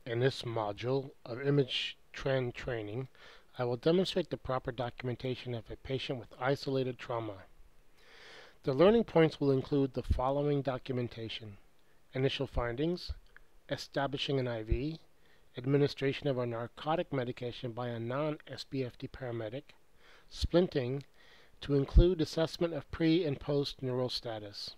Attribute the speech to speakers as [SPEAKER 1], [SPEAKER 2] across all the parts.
[SPEAKER 1] In this module of ImageTrend training, I will demonstrate the proper documentation of a patient with isolated trauma. The learning points will include the following documentation: initial findings, establishing an IV, administration of a narcotic medication by a non-SBFD paramedic, splinting, to include assessment of pre and post neural status.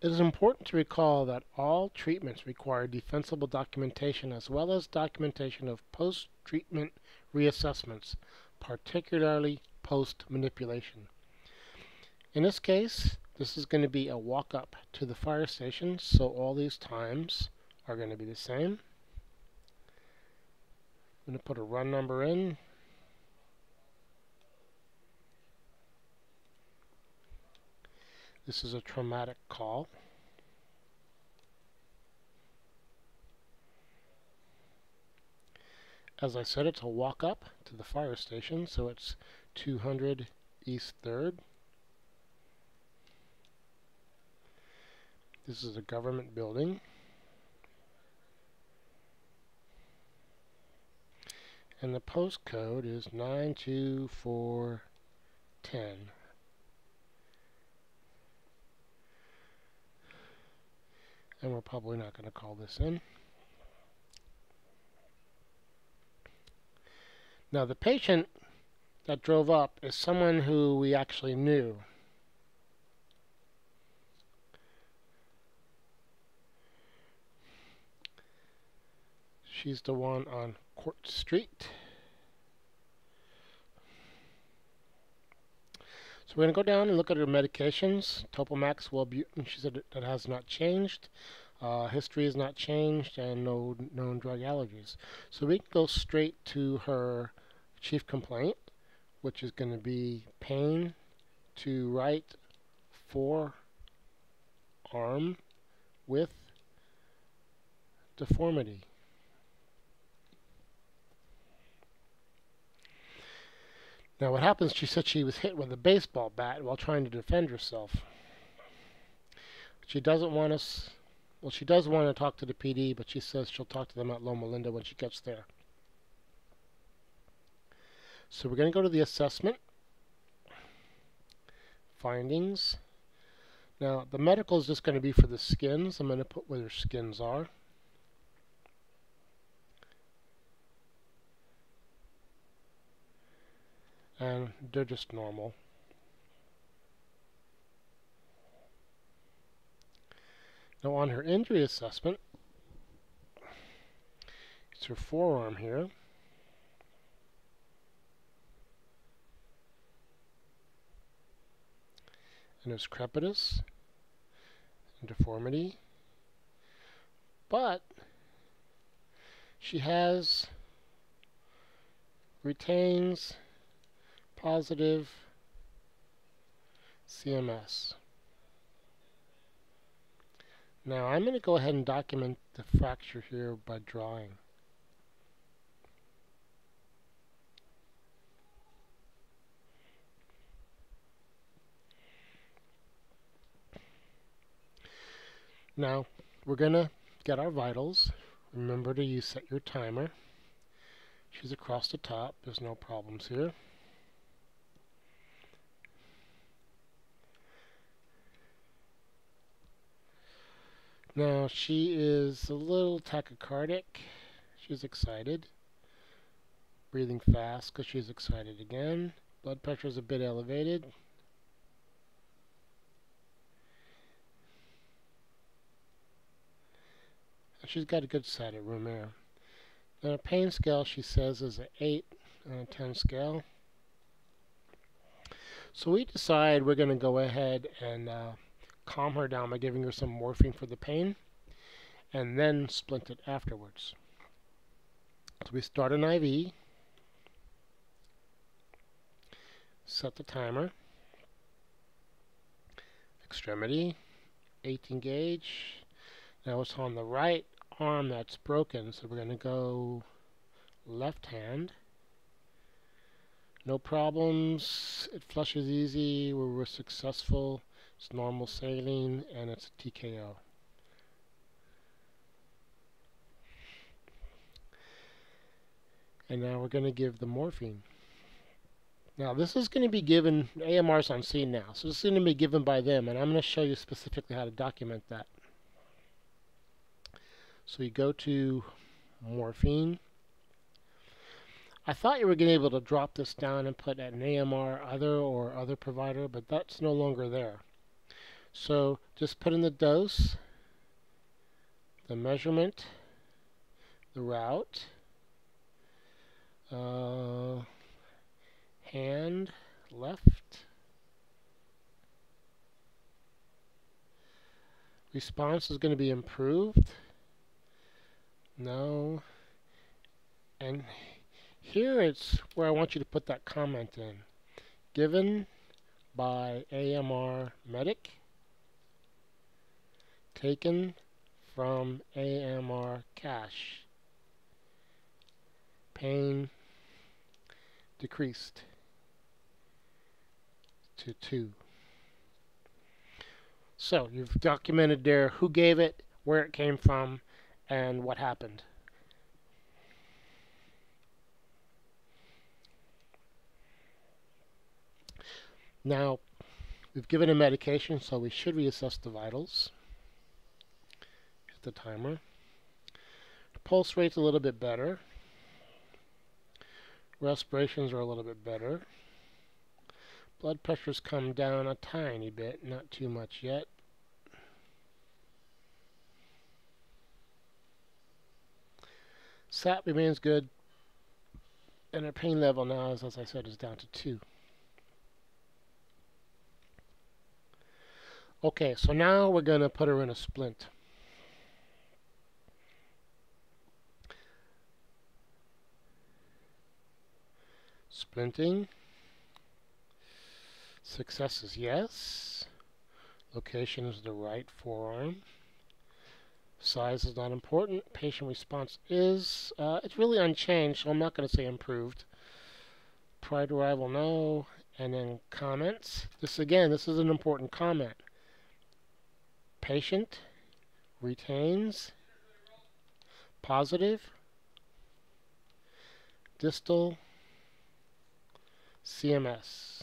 [SPEAKER 1] It is important to recall that all treatments require defensible documentation as well as documentation of post-treatment reassessments, particularly post-manipulation. In this case, this is going to be a walk up to the fire station, so all these times are going to be the same. I'm going to put a run number in. This is a traumatic call. As I said, it's a walk up to the fire station, so it's 200 East 3rd. This is a government building. And the postcode is 92410. And we're probably not going to call this in. Now the patient that drove up is someone who we actually knew. She's the one on Court Street. So we're going to go down and look at her medications. Topamax, Wellbutrin, she said that has not changed. History has not changed, and no known drug allergies. So we can go straight to her chief complaint, which is going to be pain to right forearm with deformity. Now what happens, she said she was hit with a baseball bat while trying to defend herself. She doesn't want us, well, she does want to talk to the PD, but she says she'll talk to them at Loma Linda when she gets there. So we're going to go to the assessment, findings. Now the medical is just going to be for the skins. I'm going to put where their skins are. And they're just normal. Now on her injury assessment, it's her forearm here. And there's crepitus and deformity. But she retains positive CMS. Now I'm going to go ahead and document the fracture here by drawing. Now we're going to get our vitals. Remember to set your timer. She's across the top. There's no problems here. Now she is a little tachycardic. She's excited. Breathing fast because she's excited again. Blood pressure is a bit elevated. And she's got a good side of room air. Now, a pain scale, she says, is an 8 on a 10 scale. So we decide we're going to go ahead and calm her down by giving her some morphine for the pain, and then splint it afterwards. So we start an IV, set the timer, extremity, 18 gauge. Now it's on the right arm that's broken, so we're going to go left hand. No problems, it flushes easy, we were successful, it's normal saline, and it's a TKO. And now we're going to give the morphine. Now this is going to be given, AMR's on scene now, so this is going to be given by them, and I'm going to show you specifically how to document that. So you go to morphine. I thought you were going to be able to drop this down and put an AMR other or other provider, but that's no longer there. So just put in the dose, the measurement, the route, hand, left, response is going to be improved, no, and here it's where I want you to put that comment in. Given by AMR medic, taken from AMR cache, pain decreased to 2. So you've documented there who gave it, where it came from, and what happened. Now, we've given a medication, so we should reassess the vitals. Hit the timer. The pulse rate's a little bit better. Respirations are a little bit better. Blood pressure's come down a tiny bit, not too much yet. SAT remains good, and our pain level now, as I said, is down to 2. Okay, so now we're going to put her in a splint. Splinting. Success is yes. Location is the right forearm. Size is not important. Patient response is, it's really unchanged, so I'm not going to say improved. Prior to arrival, no. And then comments. This is an important comment. Patient retains positive distal CMS.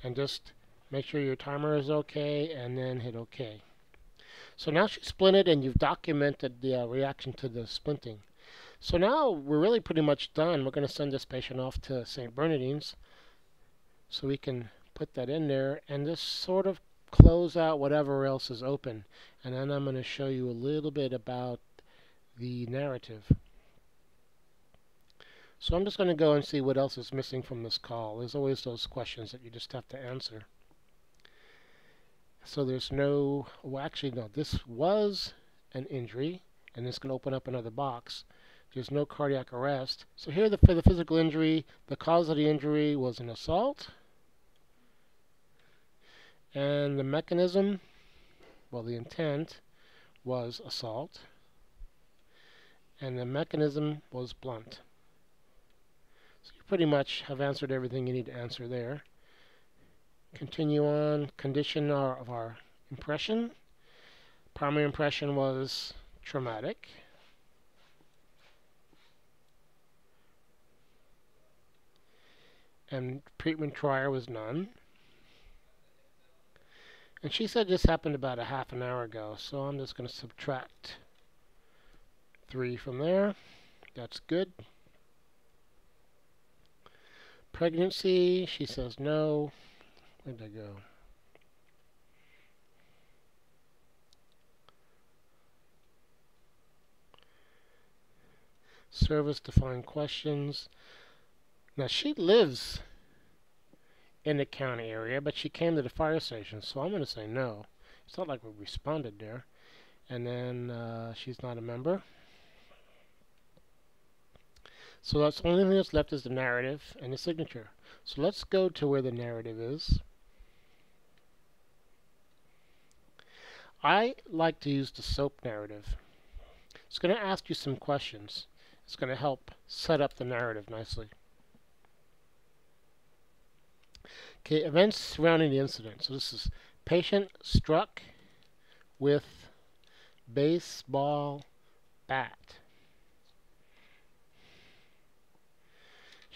[SPEAKER 1] And just make sure your timer is okay and then hit OK. So now she's splinted and you've documented the reaction to the splinting. So now we're really pretty much done. We're going to send this patient off to St. Bernardine's so we can put that in there and just sort of close out whatever else is open. And then I'm going to show you a little bit about the narrative. So I'm just going to go and see what else is missing from this call. There's always those questions that you just have to answer. So there's no, well actually no, this was an injury, and it's going to open up another box. There's no cardiac arrest. So here for the physical injury, the cause of the injury was an assault. And the mechanism, well the intent was assault. And the mechanism was blunt. So you pretty much have answered everything you need to answer there. Continue on. Condition of our impression. Primary impression was traumatic. And treatment trial was none. And she said this happened about a half an hour ago, so I'm just going to subtract 3 from there. That's good. Pregnancy, she says no. Where'd I go? Service defined questions. Now she lives in the county area, but she came to the fire station, so I'm going to say no. It's not like we responded there. And then she's not a member. So that's the only thing that's left is the narrative and the signature. So let's go to where the narrative is. I like to use the SOAP narrative. It's going to ask you some questions. It's going to help set up the narrative nicely. Okay, events surrounding the incident. So this is patient struck with baseball bat.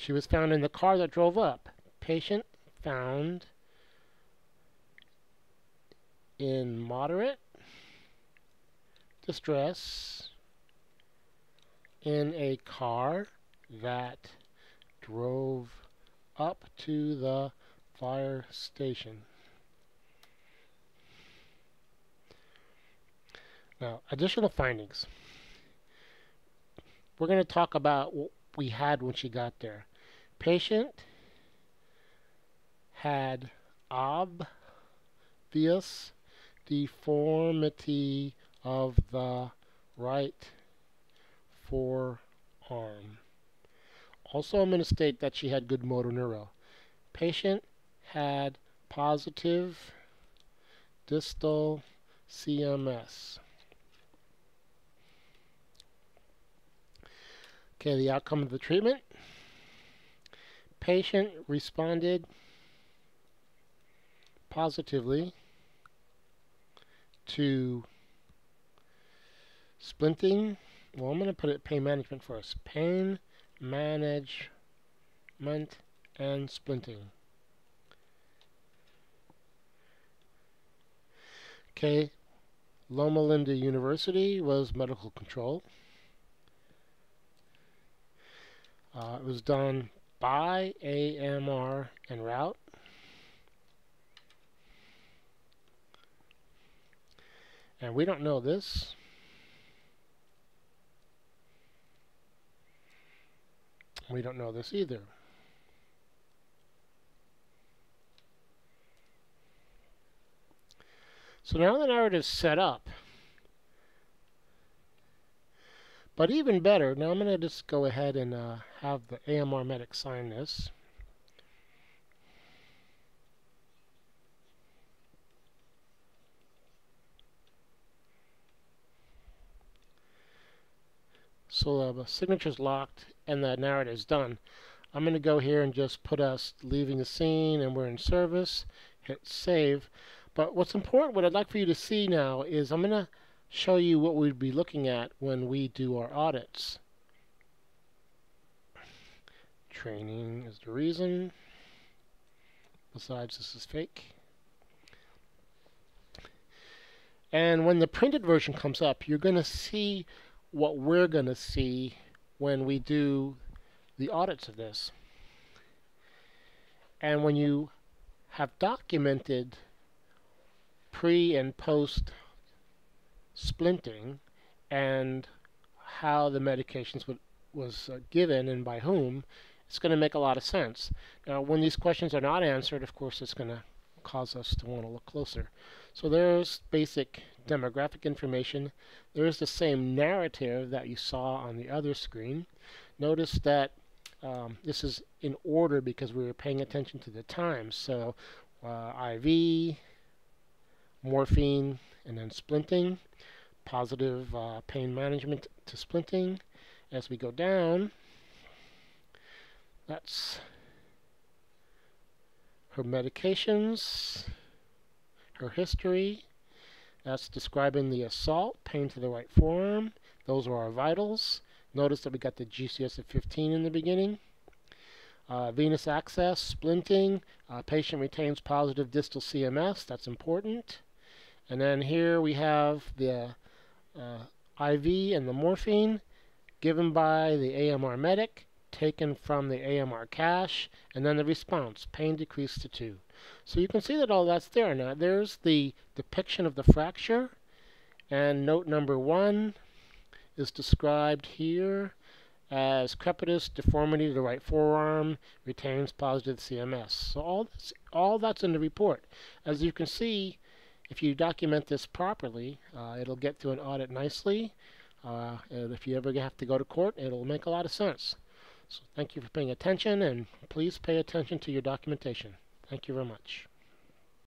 [SPEAKER 1] She was found in the car that drove up. Patient found in moderate distress in a car that drove up to the fire station. Now, additional findings. We're going to talk about what we had when she got there. Patient had obvious deformity of the right forearm. Also, I'm going to state that she had good motor neuro. Patient had positive distal CMS. Okay, the outcome of the treatment. Patient responded positively to splinting. Well, I'm going to put it pain management first. Pain management and splinting. Okay, Loma Linda University was medical control. It was done by AMR en route. And we don't know this. We don't know this either. So now the narrative's set up. But even better, now I'm going to just go ahead and have the AMR medic sign this. So the signature's locked and the narrative's done. I'm going to go here and just put us leaving the scene and we're in service. Hit save. But what's important, what I'd like for you to see now is I'm going to show you what we'd be looking at when we do our audits. Training is the reason. Besides, this is fake. And when the printed version comes up, you're going to see what we're going to see when we do the audits of this. And when you have documented pre and post splinting and how the medications was given and by whom, it's going to make a lot of sense. Now, when these questions are not answered, of course, it's going to cause us to want to look closer. So there's basic demographic information. There's the same narrative that you saw on the other screen. Notice that this is in order because we were paying attention to the times. So IV, morphine, and then splinting. Positive pain management to splinting. As we go down, that's her medications, her history. That's describing the assault, pain to the right forearm. Those are our vitals. Notice that we got the GCS of 15 in the beginning. Venous access, splinting. Patient retains positive distal CMS. That's important. And then here we have the IV and the morphine given by the AMR medic, taken from the AMR cache, and then the response, pain decreased to 2. So you can see that all that's there. Now there's the depiction of the fracture, and note number 1 is described here as crepitus, deformity to the right forearm, retains positive CMS. So all that's in the report. As you can see, if you document this properly, it'll get through an audit nicely. And if you ever have to go to court, it'll make a lot of sense. So thank you for paying attention, and please pay attention to your documentation. Thank you very much.